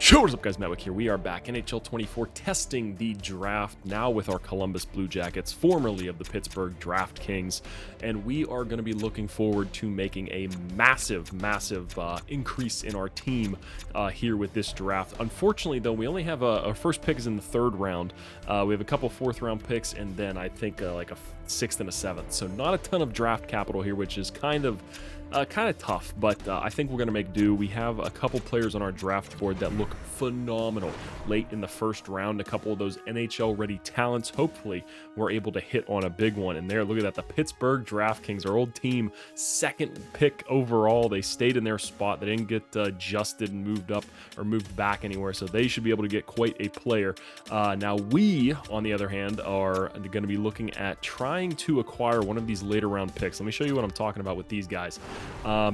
Yo, what's up guys, MattWic here. We are back, NHL 24, testing the draft, now with our Columbus Blue Jackets, formerly of the Pittsburgh Draft Kings, and we are going to be looking forward to making a massive increase in our team here with this draft. Unfortunately, though, we only have our first pick is in the third round. We have a couple fourth round picks, and then I think like a sixth and a seventh, so not a ton of draft capital here, which is kind of tough, but I think we're going to make do. We have a couple players on our draft board that look phenomenal late in the first round, a couple of those NHL ready talents. Hopefully we're able to hit on a big one in there. Look at that, the Pittsburgh Draft Kings, our old team, second pick overall. They stayed in their spot. They didn't get adjusted and moved up or moved back anywhere, so they should be able to get quite a player. Now we, on the other hand, are going to be looking at trying to acquire one of these later round picks. Let me show you what I'm talking about with these guys.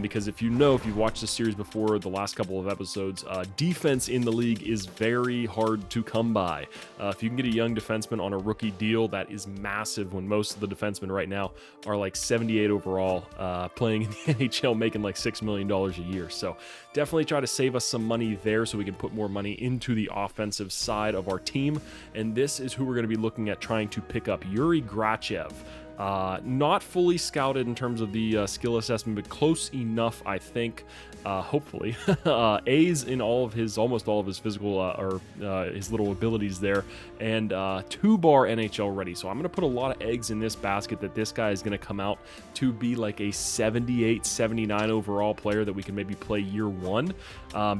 Because if you've watched this series before, the last couple of episodes, defense in the league is very hard to come by. If you can get a young defenseman on a rookie deal, that is massive, when most of the defensemen right now are like 78 overall, playing in the NHL, making like $6 million a year. So definitely try to save us some money there so we can put more money into the offensive side of our team. And this is who we're going to be looking at trying to pick up, Yuri Grachev. Not fully scouted in terms of the skill assessment, but close enough, I think, hopefully. A's in almost all of his physical his little abilities there, and 2-bar NHL ready. So I'm going to put a lot of eggs in this basket that this guy is going to come out to be like a 78, 79 overall player that we can maybe play year one,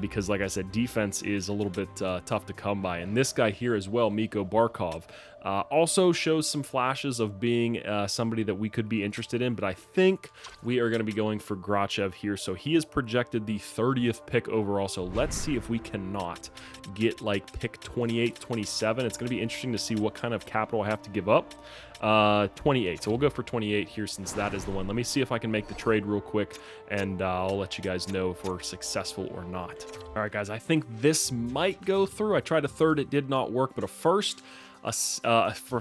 because like I said, defense is a little bit tough to come by. And this guy here as well, Mikko Barkov, also shows some flashes of being somebody that we could be interested in, but I think we are going to be going for Grachev here. So he is projected the 30th pick overall, so let's see if we cannot get like pick 28, 27. It's going to be interesting to see what kind of capital I have to give up. 28, so we'll go for 28 here since that is the one. Let me see if I can make the trade real quick, and I'll let you guys know if we're successful or not. All right, guys, I think this might go through. I tried a third, it did not work, but a first, for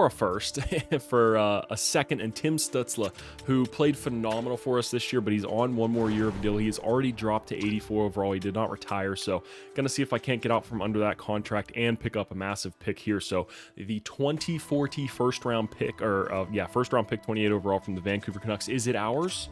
a first, for a second, and Tim Stutzla, who played phenomenal for us this year, but he's on one more year of a deal. He has already dropped to 84 overall. He did not retire, so gonna see if I can't get out from under that contract and pick up a massive pick here. So the 2040 first round pick, or first round pick, 28 overall from the Vancouver Canucks. Is it ours?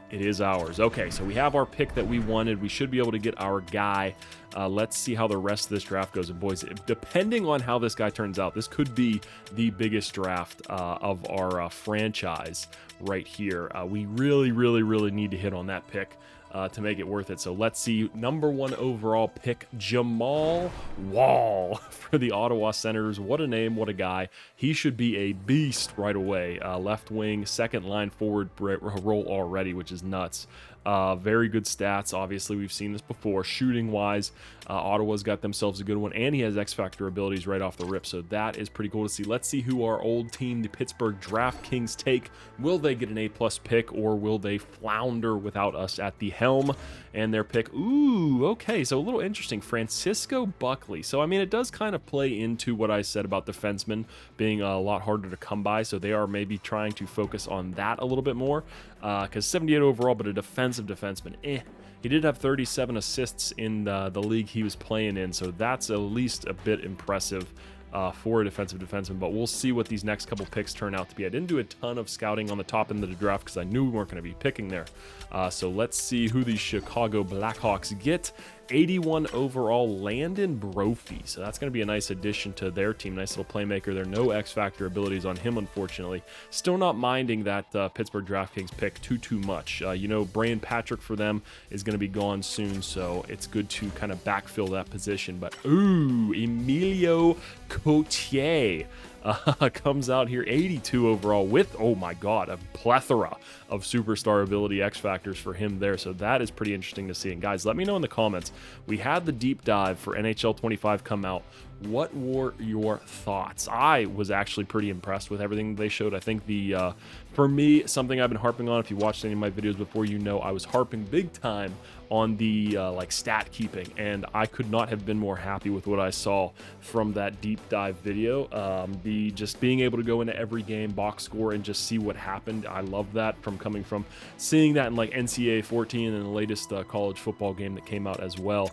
It is ours. Okay, so we have our pick that we wanted. We should be able to get our guy. Let's see how the rest of this draft goes. And boys, depending on how this guy turns out, this could be the biggest draft of our franchise right here. We really need to hit on that pick to make it worth it. So let's see. Number 1 overall pick, Jamal Wall for the Ottawa Senators. What a name, what a guy. He should be a beast right away. Left wing, second line forward role already, which is nuts. Very good stats. Obviously, we've seen this before. Shooting wise, Ottawa's got themselves a good one, and he has X-Factor abilities right off the rip, so that is pretty cool to see. Let's see who our old team, the Pittsburgh Draft Kings, take. Will they get an A+ pick, or will they flounder without us at the helm? And their pick, ooh, okay, so a little interesting, Francisco Buckley. So, I mean, it does kind of play into what I said about defensemen being a lot harder to come by, so they are maybe trying to focus on that a little bit more, because 78 overall, but a defensive defenseman, He did have 37 assists in the league he was playing in, so that's at least a bit impressive for a defensive defenseman, but we'll see what these next couple picks turn out to be. I didn't do a ton of scouting on the top end of the draft because I knew we weren't going to be picking there. So let's see who the Chicago Blackhawks get. 81 overall, Landon Brophy. So that's going to be a nice addition to their team. Nice little playmaker. There are no X-Factor abilities on him, unfortunately. Still not minding that Pittsburgh DraftKings pick too much. Brian Patrick for them is going to be gone soon, so it's good to kind of backfill that position. But, ooh, Emilio Coutier comes out here, 82 overall with, oh my god, a plethora of superstar ability X factors for him there. So that is pretty interesting to see. And guys, let me know in the comments. We had the deep dive for NHL 25 come out. What were your thoughts? I was actually pretty impressed with everything they showed. I think for me, something I've been harping on, if you watched any of my videos before, I was harping big time on the stat keeping, and I could not have been more happy with what I saw from that deep dive video. Just being able to go into every game, box score, and just see what happened. I love that, from coming from seeing that in like NCAA 14 and the latest college football game that came out as well.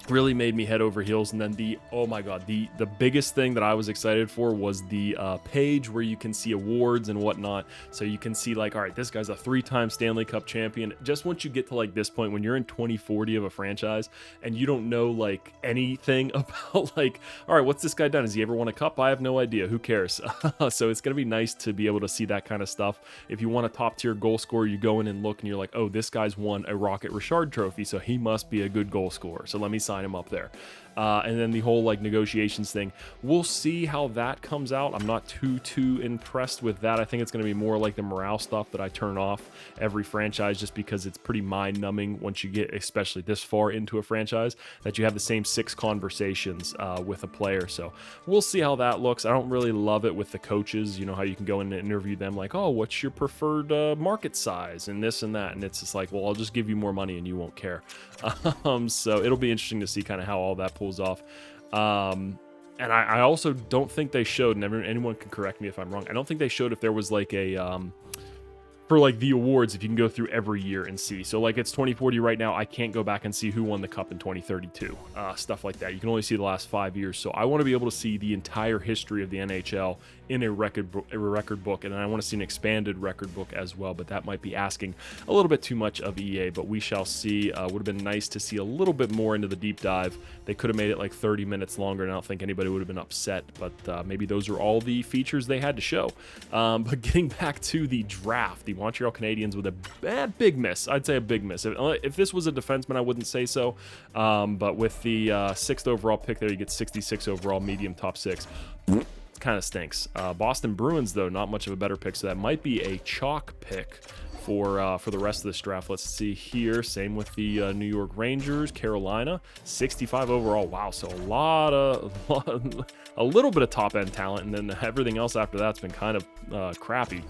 really made me head over heels. And then oh my god, the biggest thing that I was excited for was the page where you can see awards and whatnot. So you can see like, all right, this guy's a 3-time Stanley Cup champion. Just once you get to like this point, when you're in 2040 of a franchise and you don't know like anything about like, all right, what's this guy done? Has he ever won a cup? I have no idea. Who cares? So it's gonna be nice to be able to see that kind of stuff. If you want a top tier goal scorer, you go in and look and you're like, oh, this guy's won a Rocket Richard trophy, so he must be a good goal scorer, so let me sign him up there. And then the whole like negotiations thing, we'll see how that comes out. I'm not too impressed with that. I think it's going to be more like the morale stuff that I turn off every franchise, just because it's pretty mind numbing once you get especially this far into a franchise that you have the same 6 conversations with a player. So we'll see how that looks. I don't really love it with the coaches, you know, how you can go in and interview them like, oh, what's your preferred market size and this and that, and it's just like, well, I'll just give you more money and you won't care. So it'll be interesting to see kind of how all that pulls off. And I also don't think they showed, and anyone can correct me if I'm wrong, I don't think they showed if there was like a for like the awards, if you can go through every year and see. So like it's 2040 right now, I can't go back and see who won the cup in 2032, stuff like that. You can only see the last 5 years. So I want to be able to see the entire history of the NHL in a record book, and I want to see an expanded record book as well, but that might be asking a little bit too much of EA, but we shall see. Would have been nice to see a little bit more into the deep dive. They could have made it like 30 minutes longer, and I don't think anybody would have been upset, but maybe those are all the features they had to show. But getting back to the draft, the Montreal Canadiens with a big miss. I'd say a big miss. If this was a defenseman, I wouldn't say so, but with the 6th overall pick there, you get 66 overall, medium top 6. Kind of stinks. Boston Bruins, though, not much of a better pick, so that might be a chalk pick for the rest of this draft. Let's see here. Same with the New York Rangers, Carolina, 65 overall. Wow, so a little bit of top end talent, and then everything else after that's been kind of crappy.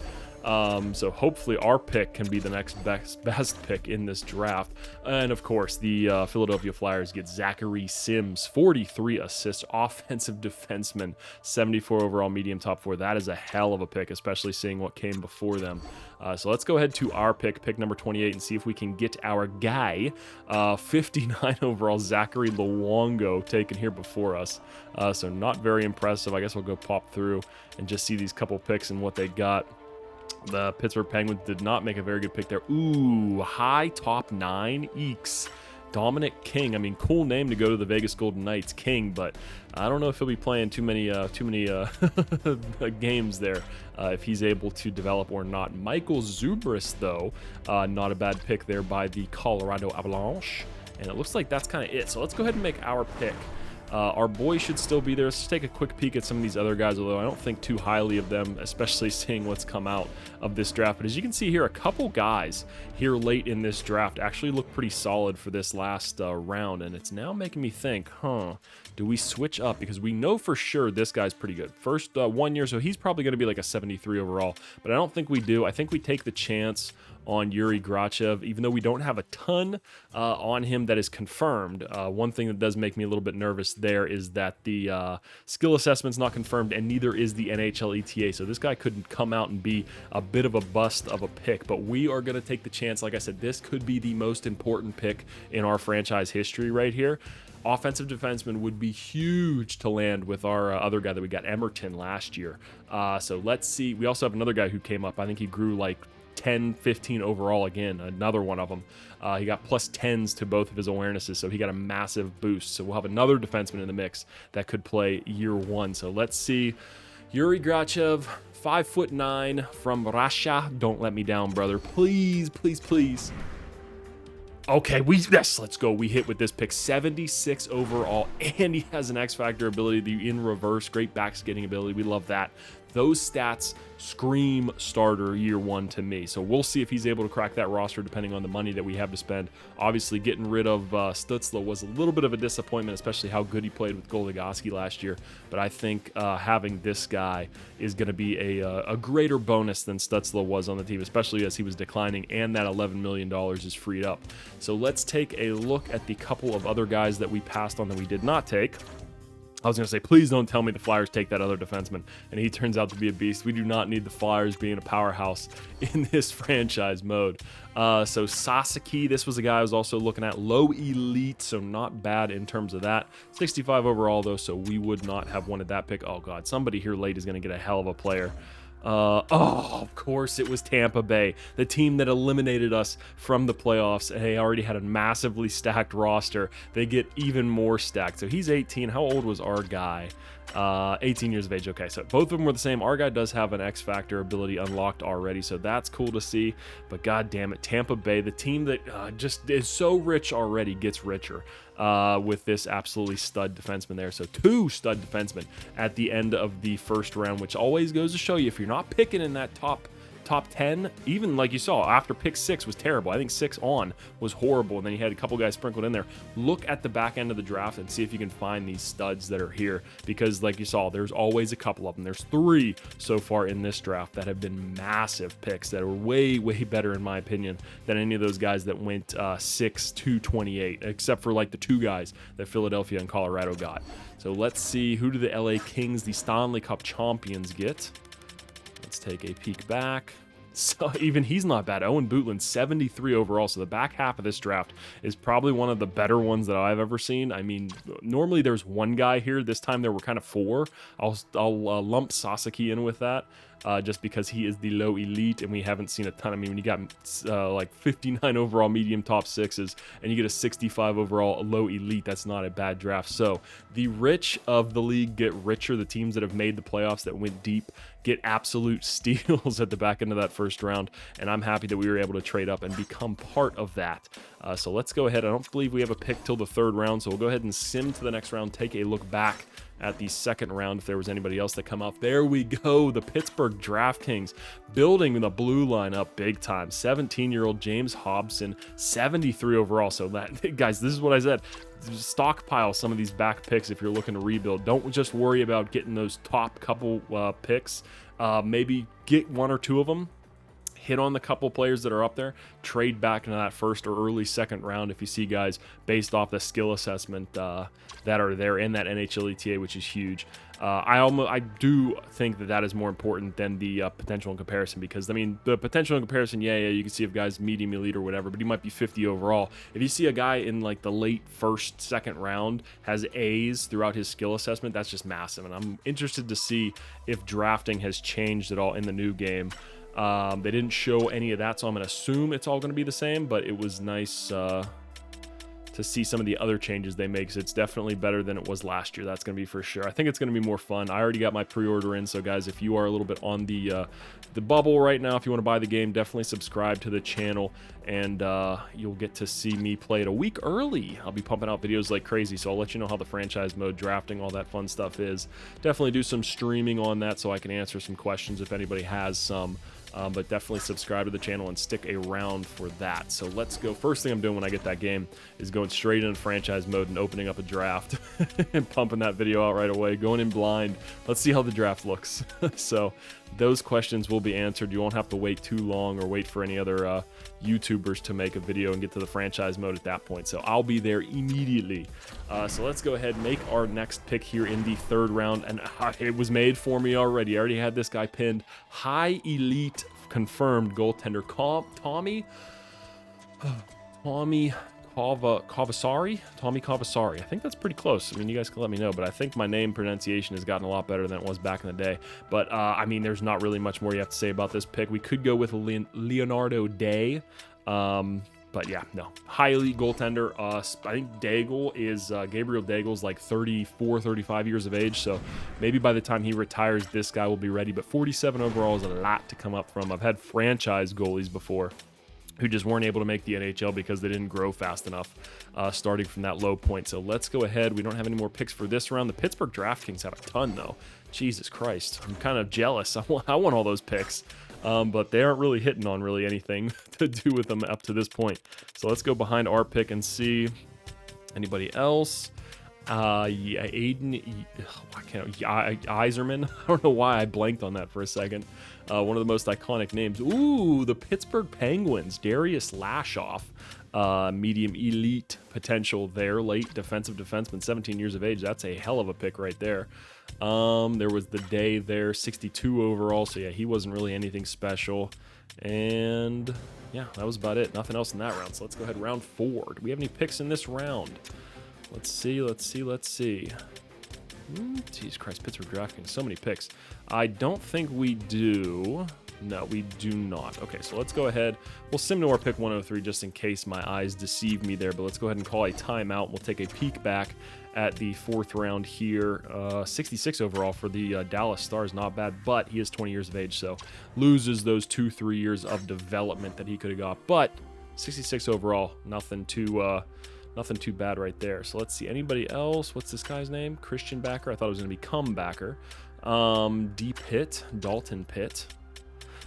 So hopefully our pick can be the next best pick in this draft. And of course, the Philadelphia Flyers get Zachary Sims, 43 assists, offensive defenseman, 74 overall, medium top 4. That is a hell of a pick, especially seeing what came before them. So let's go ahead to our pick number 28, and see if we can get our guy, 59 overall, Zachary Luongo, taken here before us. So not very impressive. I guess we'll go pop through and just see these couple picks and what they got. The Pittsburgh Penguins did not make a very good pick there. Ooh, high top 9. Eeks. Dominic King. I mean, cool name to go to the Vegas Golden Knights, King, but I don't know if he'll be playing too many games there if he's able to develop or not. Michael Zubris, though, not a bad pick there by the Colorado Avalanche, and it looks like that's kind of it. So let's go ahead and make our pick. Our boy should still be there. Let's just take a quick peek at some of these other guys, although I don't think too highly of them, especially seeing what's come out of this draft. But as you can see here, a couple guys here late in this draft actually look pretty solid for this last round, and it's now making me think, do we switch up? Because we know for sure this guy's pretty good. First 1 year, so he's probably going to be like a 73 overall, but I don't think we do. I think we take the chance on Yuri Grachev, even though we don't have a ton on him that is confirmed. One thing that does make me a little bit nervous there is that the skill assessment's not confirmed, and neither is the NHL ETA, so this guy could come out and be a bit of a bust of a pick, but we are going to take the chance. Like I said, this could be the most important pick in our franchise history right here. Offensive defenseman would be huge to land with our other guy that we got, Emerton, last year. So let's see. We also have another guy who came up. I think he grew like 10, 15 overall again, another one of them. He got plus 10s to both of his awarenesses, so he got a massive boost. So we'll have another defenseman in the mix that could play year 1. So let's see. Yuri Grachev, 5'9" from Russia. Don't let me down, brother. Please, please, please. Okay, yes, let's go. We hit with this pick, 76 overall, and he has an X Factor ability, the in reverse, great back skating ability. We love that. Those stats scream starter year 1 to me. So we'll see if he's able to crack that roster depending on the money that we have to spend. Obviously, getting rid of Stützle was a little bit of a disappointment, especially how good he played with Goligoski last year. But I think having this guy is going to be a greater bonus than Stützle was on the team, especially as he was declining and that $11 million is freed up. So let's take a look at the couple of other guys that we passed on that we did not take. I was going to say, please don't tell me the Flyers take that other defenseman, and he turns out to be a beast. We do not need the Flyers being a powerhouse in this franchise mode. So Sasaki, this was a guy I was also looking at. Low elite, so not bad in terms of that. 65 overall, though, so we would not have wanted that pick. Oh, God, somebody here late is going to get a hell of a player. Oh, of course it was Tampa Bay, the team that eliminated us from the playoffs. They already had a massively stacked roster. They get even more stacked. So he's 18. How old was our guy? 18 years of age. Okay, so both of them were the same. Our guy does have an X Factor ability unlocked already, so that's cool to see. But god damn it, Tampa Bay, the team that just is so rich already, gets richer with this absolutely stud defenseman there. So 2 stud defensemen at the end of the first round, which always goes to show you, if you're not picking in that top 10, even like you saw after pick 6 was terrible. I think 6 on was horrible, and then you had a couple guys sprinkled in there. Look at the back end of the draft and see if you can find these studs that are here, because like you saw, there's always a couple of them. There's 3 so far in this draft that have been massive picks that are way better in my opinion than any of those guys that went 6 to 28, except for like the 2 guys that Philadelphia and Colorado got. So let's see, who do the LA Kings, the Stanley Cup champions, get? Let's take a peek back. So even he's not bad. Owen Bootland, 73 overall. So the back half of this draft is probably one of the better ones that I've ever seen. I mean, normally there's 1 guy here. This time there were kind of 4. I'll lump Sasaki in with that. Just because he is the low elite and we haven't seen a ton. I mean, when you got like 59 overall medium top 6s and you get a 65 overall low elite, that's not a bad draft. So the rich of the league get richer. The teams that have made the playoffs that went deep get absolute steals at the back end of that first round, and I'm happy that we were able to trade up and become part of that. So let's go ahead. I don't believe we have a pick till the 3rd round, so we'll go ahead and sim to the next round, take a look back at the 2nd round if there was anybody else that come up. There we go, the Pittsburgh DraftKings building the blue line up big time. 17-year-old James Hobson, 73 overall. So that, guys, this is what I said. Stockpile some of these back picks if you're looking to rebuild. Don't just worry about getting those top couple picks. Maybe get 1 or 2 of them, hit on the couple players that are up there, trade back into that 1st or early 2nd round if you see guys based off the skill assessment that are there in that NHL ETA, which is huge. I do think that is more important than the potential in comparison, because I mean the potential in comparison, yeah, you can see if guys medium elite or whatever, but he might be 50 overall. If you see a guy in like the late 1st, 2nd round has A's throughout his skill assessment, that's just massive. And I'm interested to see if drafting has changed at all in the new game. They didn't show any of that, so I'm going to assume it's all going to be the same, but it was nice to see some of the other changes they make, because it's definitely better than it was last year. That's going to be for sure. I think it's going to be more fun. I already got my pre-order in, so guys, if you are a little bit on the bubble right now, if you want to buy the game, definitely subscribe to the channel, and you'll get to see me play it a week early. I'll be pumping out videos like crazy, so I'll let you know how the franchise mode, drafting, all that fun stuff is. Definitely do some streaming on that so I can answer some questions if anybody has some. But definitely subscribe to the channel and stick around for that. So let's go. First thing I'm doing when I get that game is going straight into franchise mode and opening up a draft and pumping that video out right away, going in blind. Let's see how the draft looks. So those questions will be answered. You won't have to wait too long or wait for any other YouTubers to make a video and get to the franchise mode at that point. So I'll be there immediately. So let's go ahead and make our next pick here in the 3rd round. And it was made for me already. I already had this guy pinned. High elite confirmed goaltender Tommy Kavasari. I think that's pretty close. I mean, you guys can let me know, but I think my name pronunciation has gotten a lot better than it was back in the day. But I mean, there's not really much more you have to say about this pick. We could go with Leonardo Day. But yeah, no. High elite goaltender. I think Daigle is, Gabriel Daigle's like 34, 35 years of age. So maybe by the time he retires, this guy will be ready. But 47 overall is a lot to come up from. I've had franchise goalies before who just weren't able to make the NHL because they didn't grow fast enough starting from that low point. So let's go ahead. We don't have any more picks for this round. The Pittsburgh DraftKings have a ton, though. Jesus Christ. I'm kind of jealous. I want all those picks. But they aren't really hitting on really anything to do with them up to this point. So let's go behind our pick and see anybody else. Yeah, Aiden, Iserman. I don't know why I blanked on that for a second. One of the most iconic names. Ooh, the Pittsburgh Penguins, Darius Lashoff. medium elite potential there. Late defensive defenseman, 17 years of age. That's a hell of a pick right there. There was the day there, 62 overall. So yeah, he wasn't really anything special. And yeah, that was about it. Nothing else in that round. So let's go ahead round 4. Do we have any picks in this round? Let's see. Jesus Christ, Pittsburgh DraftKings, so many picks. I don't think we do. No, we do not. Okay, so let's go ahead. We'll sim to our pick 103 just in case my eyes deceive me there, but let's go ahead and call a timeout. We'll take a peek back at the 4th round here. 66 overall for the Dallas Stars, not bad, but he is 20 years of age, so loses those 2-3 years of development that he could have got. But 66 overall, nothing too bad right there. So let's see, anybody else? What's this guy's name? Christian Backer. I thought it was going to be Comebacker. D Pitt, Dalton Pitt.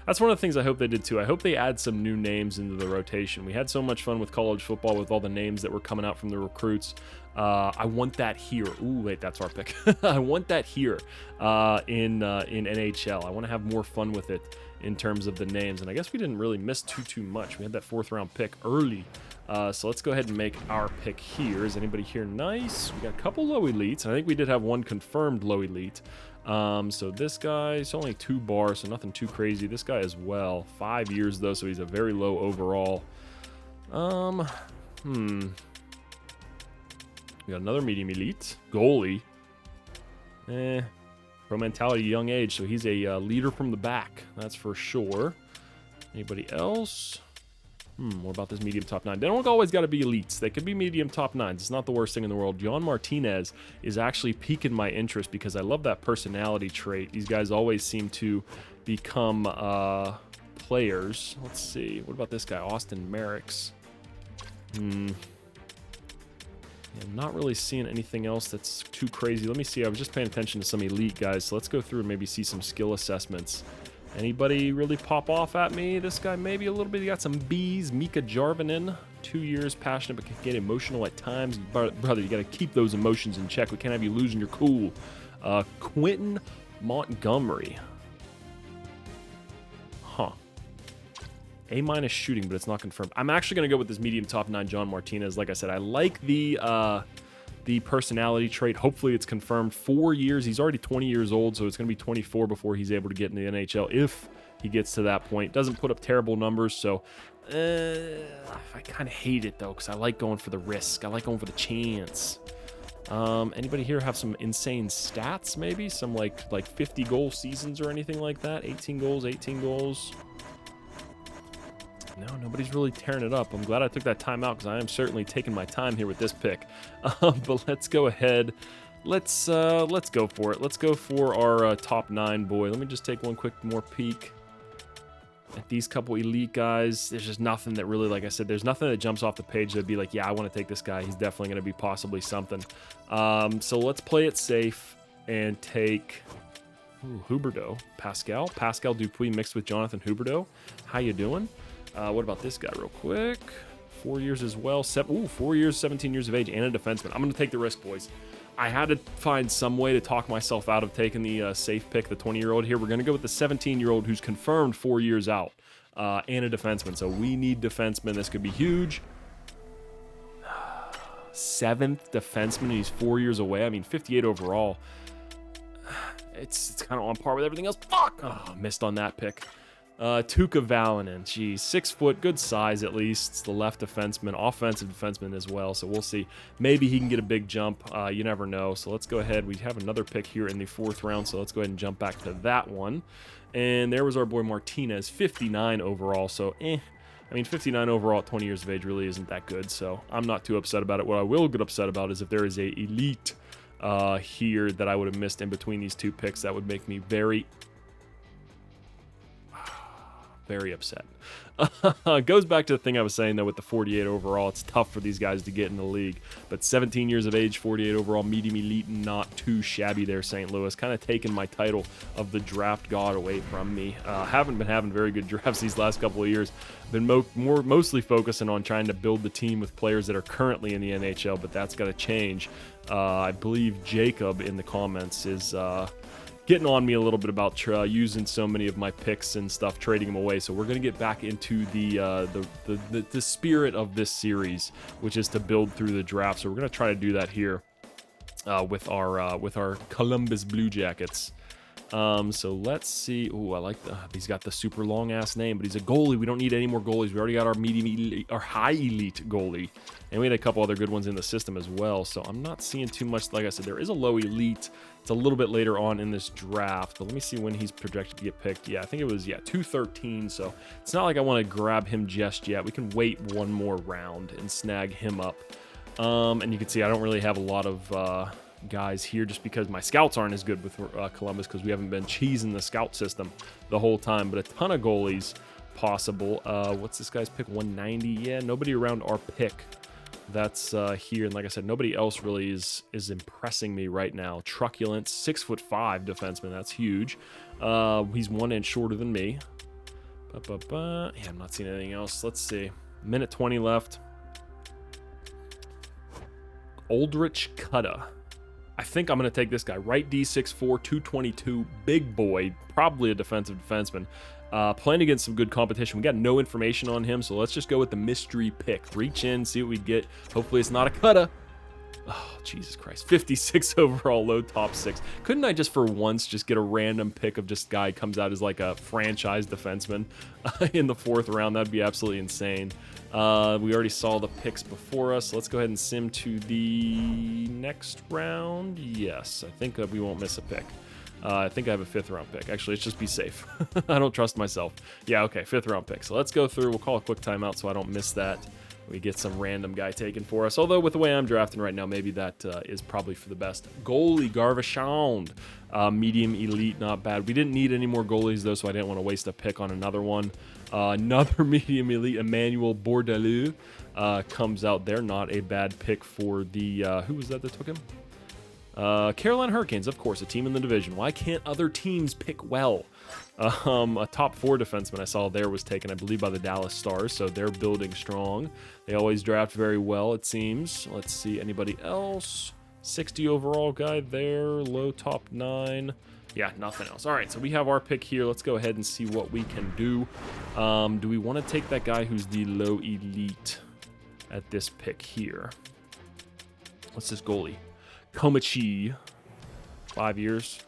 That's one of the things I hope they did too. I hope they add some new names into the rotation. We had so much fun with college football with all the names that were coming out from the recruits. I want that here. Ooh, wait, that's our pick. I want that here in NHL. I want to have more fun with it in terms of the names. And I guess we didn't really miss too much. We had that 4th round pick early. So let's go ahead and make our pick here. Is anybody here nice? We got a couple low elites. And I think we did have one confirmed low elite. So this guy, it's only 2 bars, so nothing too crazy. This guy as well, 5 years though, so he's a very low overall. We got another medium elite goalie. Pro mentality, young age, so he's a leader from the back. That's for sure. Anybody else? What about this medium top 9? They don't always got to be elites. They could be medium top 9s. It's not the worst thing in the world. John Martinez is actually piquing my interest because I love that personality trait. These guys always seem to become players. Let's see. What about this guy? Austin Merricks. I'm not really seeing anything else that's too crazy. Let me see. I was just paying attention to some elite guys. So let's go through and maybe see some skill assessments. Anybody really pop off at me? This guy maybe a little bit. He got some B's. Mika Jarvinen, 2 years, passionate but can get emotional at times. Brother, you got to keep those emotions in check. We can't have you losing your cool. Quentin Montgomery. A- shooting, but it's not confirmed. I'm actually going to go with this medium top 9 John Martinez. Like I said, I like the personality trait. Hopefully it's confirmed. 4 years. He's already 20 years old, so it's going to be 24 before he's able to get in the NHL if he gets to that point. Doesn't put up terrible numbers, so I kind of hate it though because I like going for the risk. I like going for the chance. Anybody here have some insane stats? Maybe some like 50 goal seasons or anything like that? 18 goals, 18 goals. No, nobody's really tearing it up. I'm glad I took that time out because I am certainly taking my time here with this pick. But let's go ahead. Let's go for it. Let's go for our top 9 boy. Let me just take one quick more peek at these couple elite guys. There's just nothing that really, like I said, there's nothing that jumps off the page that'd be like, yeah, I want to take this guy. He's definitely going to be possibly something. So let's play it safe and take Huberdeau. Pascal Dupuis mixed with Jonathan Huberdeau. How you doing? What about this guy real quick? 4 years as well. 4 years, 17 years of age, and a defenseman. I'm going to take the risk, boys. I had to find some way to talk myself out of taking the safe pick, the 20-year-old here. We're going to go with the 17-year-old who's confirmed 4 years out, and a defenseman. So we need defensemen. This could be huge. 7th defenseman, he's 4 years away. I mean, 58 overall. It's kind of on par with everything else. Fuck! Oh, missed on that pick. Tuukka Valonen, geez, 6 foot, good size at least. It's the left defenseman, offensive defenseman as well. So we'll see. Maybe he can get a big jump. You never know. So let's go ahead. We have another pick here in the 4th round. So let's go ahead and jump back to that one. And there was our boy Martinez, 59 overall. So I mean, 59 overall at 20 years of age really isn't that good. So I'm not too upset about it. What I will get upset about is if there is a elite here that I would have missed in between these 2 picks. That would make me very upset. Goes back to the thing I was saying though with the 48 overall. It's tough for these guys to get in the league, but 17 years of age, 48 overall, medium elite, not too shabby there. St. Louis kind of taking my title of the draft god away from me. Haven't been having very good drafts these last couple of years. Been mostly focusing on trying to build the team with players that are currently in the NHL, but that's got to change. I believe Jacob in the comments is getting on me a little bit about using so many of my picks and stuff, trading them away. So we're going to get back into the spirit of this series, which is to build through the draft. So we're going to try to do that here with our Columbus Blue Jackets. So let's see. Oh, I like he's got the super long ass name, but he's a goalie. We don't need any more goalies. We already got our medium elite, our high elite goalie, and we had a couple other good ones in the system as well. So I'm not seeing too much. Like I said, there is a low elite. It's a little bit later on in this draft, but let me see when he's projected to get picked. Yeah, I think it was 213. So it's not like I want to grab him just yet. We can wait one more round and snag him up. And you can see I don't really have a lot of guys here just because my scouts aren't as good with Columbus, because we haven't been cheesing the scout system the whole time, but a ton of goalies possible. What's this guy's pick? 190. Yeah, nobody around our pick that's here, and like I said, nobody else really is impressing me right now. Truculent, 6'5" defenseman, that's huge. He's 1 inch shorter than me. Yeah, I'm not seeing anything else. Let's see, minute 20 left. Aldrich Cutta. I think I'm going to take this guy. Right D, 6'4", 222, big boy, probably a defensive defenseman. Playing against some good competition. We got no information on him, so let's just go with the mystery pick. Reach in, see what we get. Hopefully it's not a Cutta. Oh, Jesus Christ. 56 overall, low top 6. Couldn't I just for once just get a random pick of just guy comes out as like a franchise defenseman in the 4th round? That'd be absolutely insane. We already saw the picks before us. Let's go ahead and sim to the next round. Yes, I think we won't miss a pick. I think I have a 5th round pick. Actually, let's just be safe. I don't trust myself. Yeah, okay, 5th round pick. So let's go through. We'll call a quick timeout so I don't miss that. We get some random guy taken for us. Although with the way I'm drafting right now, maybe that is probably for the best. Goalie, Garvashond. Medium elite, not bad. We didn't need any more goalies though, so I didn't want to waste a pick on another one. Another medium elite, Emmanuel Bordelou, comes out there. Not a bad pick for the, who was that took him? Carolina Hurricanes, of course, a team in the division. Why can't other teams pick well? A top 4 defenseman I saw there was taken, I believe, by the Dallas Stars, so they're building strong. They always draft very well, it seems. Let's see, anybody else? 60 overall guy there, low top 9. Yeah, nothing else. All right, so we have our pick here. Let's go ahead and see what we can do. Do we want to take that guy who's the low elite at this pick here? What's this goalie? Komichi, 5 years.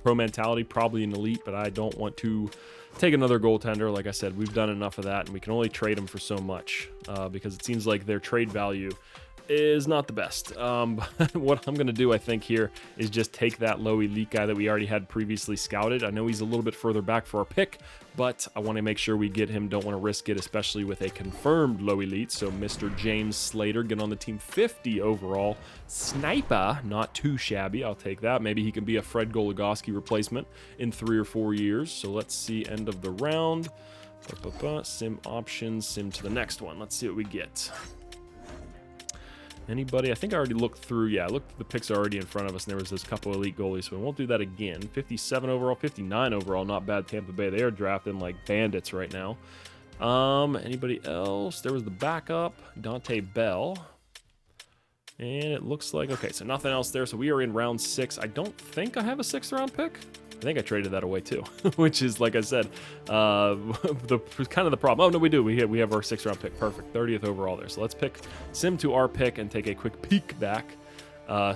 Pro mentality, probably an elite, but I don't want to take another goaltender. Like I said, we've done enough of that, and we can only trade them for so much because it seems like their trade value is not the best. But what I'm going to do, I think, here is just take that low elite guy that we already had previously scouted. I know he's a little bit further back for our pick, but I want to make sure we get him. Don't want to risk it, especially with a confirmed low elite. So Mr. James Slater, get on the team, 50 overall. Sniper, not too shabby. I'll take that. Maybe he can be a Fred Goligoski replacement in 3 or 4 years. So let's see, end of the round. Sim options, sim to the next one. Let's see what we get. Anybody? I think I already looked through. Yeah, the picks are already in front of us, and there was this couple elite goalies, so we won't do that again. 57 overall, 59 overall, not bad. Tampa Bay, they are drafting like bandits right now. Anybody else? There was the backup, Dante Bell. And it looks like, okay, so nothing else there. So we are in round 6. I don't think I have a 6th round pick. I think I traded that away too, which is, like I said, the kind of the problem. Oh, no, we do. We have our 6th round pick. Perfect. 30th overall there. So let's sim to our pick and take a quick peek back.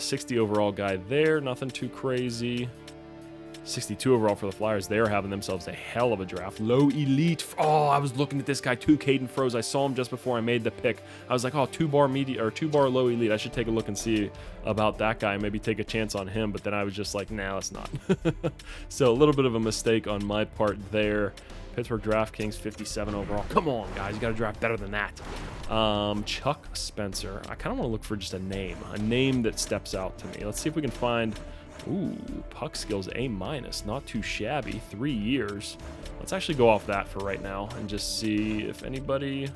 60 overall guy there. Nothing too crazy. 62 overall for the Flyers. They're having themselves a hell of a draft. Low elite. Oh, I was looking at this guy too, Caden Froze. I saw him just before I made the pick. I was like, oh, 2-bar media or 2-bar low elite. I should take a look and see about that guy. Maybe take a chance on him. But then I was just like, nah, it's not. So a little bit of a mistake on my part there. Pittsburgh DraftKings, 57 overall. Come on, guys. You got to draft better than that. Chuck Spencer. I kind of want to look for just a name that steps out to me. Let's see if we can find... Ooh, puck skills A-, not too shabby. 3 years. Let's actually go off that for right now and just see if anybody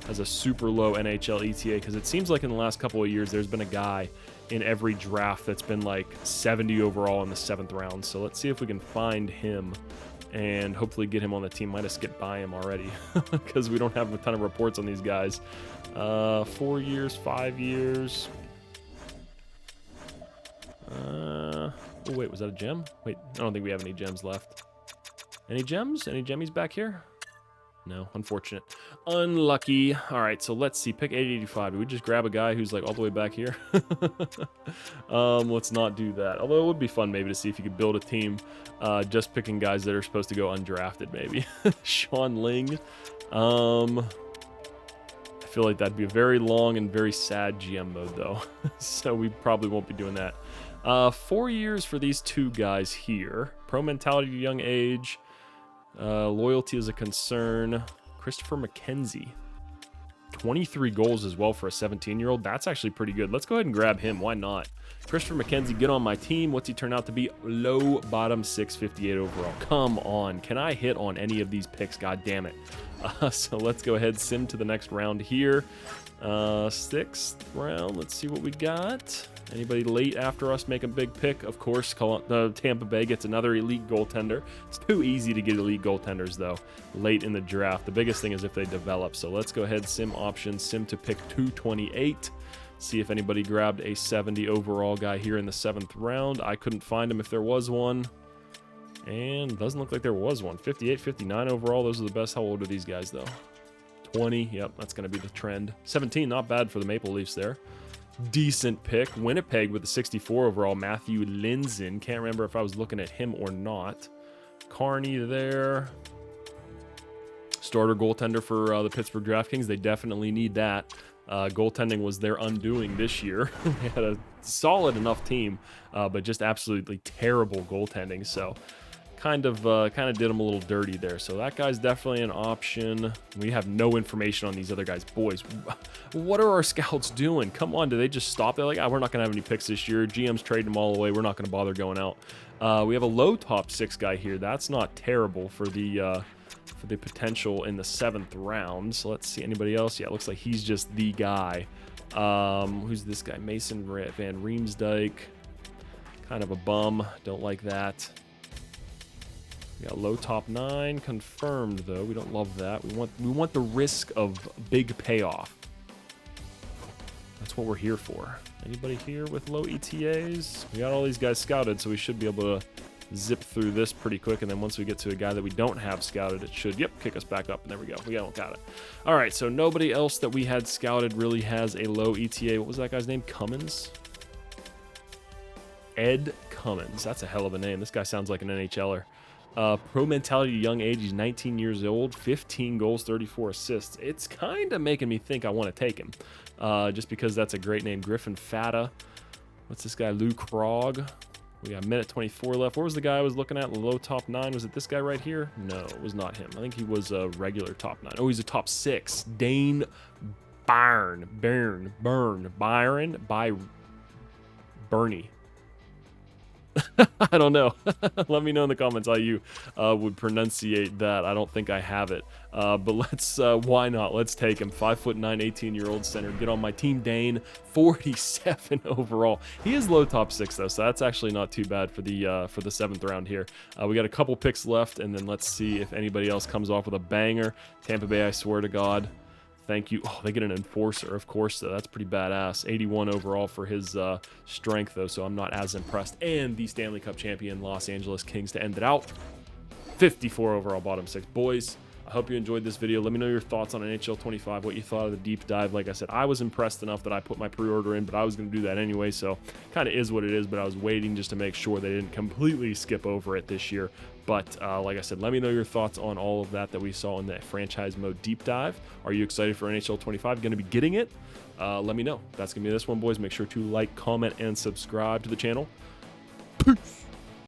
has a super low NHL ETA, because it seems like in the last couple of years there's been a guy in every draft that's been like 70 overall in the 7th round. So let's see if we can find him and hopefully get him on the team. Might have skipped by him already because we don't have a ton of reports on these guys. 4 years, 5 years. Oh, wait, was that a gem? Wait, I don't think we have any gems left. Any gems? Any gemmies back here? No, unfortunate. Unlucky. All right, so let's see. Pick 885. Do we just grab a guy who's like all the way back here? Let's not do that. Although it would be fun maybe to see if you could build a team just picking guys that are supposed to go undrafted maybe. Sean Ling. I feel like that'd be a very long and very sad GM mode though. So we probably won't be doing that. 4 years for these two guys here. Pro mentality, young age. Loyalty is a concern. Christopher McKenzie. 23 goals as well for a 17-year-old. That's actually pretty good. Let's go ahead and grab him. Why not? Christopher McKenzie, get on my team. What's he turn out to be? Low bottom 658 overall. Come on. Can I hit on any of these picks? God damn it. So let's go ahead, sim to the next round here. 6th round. Let's see what we got. Anybody late after us make a big pick? Of course, Tampa Bay gets another elite goaltender. It's too easy to get elite goaltenders, though, late in the draft. The biggest thing is if they develop. So let's go ahead, sim options, sim to pick 228. See if anybody grabbed a 70 overall guy here in the 7th round. I couldn't find him if there was one. And doesn't look like there was one. 58, 59 overall. Those are the best. How old are these guys, though? 20. Yep, that's going to be the trend. 17, not bad for the Maple Leafs there. Decent pick. Winnipeg with a 64 overall. Matthew Linson. Can't remember if I was looking at him or not. Carney there. Starter goaltender for the Pittsburgh DraftKings. They definitely need that. Goaltending was their undoing this year. They had a solid enough team, but just absolutely terrible goaltending. So kind of did them a little dirty there. So that guy's definitely an option. We have no information on these other guys. Boys, what are our scouts doing? Come on, do they just stop? They're like, we're not going to have any picks this year. GM's trading them all away. We're not going to bother going out. We have a low top 6 guy here. That's not terrible for the potential in the 7th round. So let's see, anybody else? Yeah, it looks like he's just the guy. Who's this guy? Mason Van Riemsdyk. Kind of a bum. Don't like that. We got low top 9 confirmed though. We don't love that. We want the risk of big payoff. That's what we're here for. Anybody here with low ETAs? We got all these guys scouted, so we should be able to zip through this pretty quick, and then once we get to a guy that we don't have scouted, it should, kick us back up, and there we go. We got it. All right, so nobody else that we had scouted really has a low ETA. What was that guy's name? Cummins? Ed Cummins. That's a hell of a name. This guy sounds like an NHLer. Pro mentality, young age. He's 19 years old, 15 goals, 34 assists. It's kind of making me think I want to take him, just because that's a great name. Griffin Fata. What's this guy? Lou Krog. We got a minute 24 left. What was the guy I was looking at? The low top 9. Was it this guy right here? No, it was not him. I think he was a regular top 9. Oh, he's a top 6. Dane Byron. Bernie. I don't know. Let me know in the comments how you would pronunciate that. I don't think I have it. But let's, why not? Let's take him. 5'9", 18-year-old center. Get on my team, Dane. 47 overall. He is low top 6 though, so that's actually not too bad for the 7th round here. We got a couple picks left, and then let's see if anybody else comes off with a banger. Tampa Bay, I swear to God. Thank you. Oh, they get an enforcer, of course, though. That's pretty badass. 81 overall for his strength, though, so I'm not as impressed. And the Stanley Cup champion Los Angeles Kings to end it out. 54 overall, bottom 6. Boys, I hope you enjoyed this video. Let me know your thoughts on NHL 25, what you thought of the deep dive. Like I said, I was impressed enough that I put my pre-order in, but I was going to do that anyway, so kind of is what it is, but I was waiting just to make sure they didn't completely skip over it this year. But like I said, let me know your thoughts on all of that we saw in the franchise mode deep dive. Are you excited for NHL 25? Going to be getting it? Let me know. That's going to be this one, boys. Make sure to like, comment, and subscribe to the channel. Peace.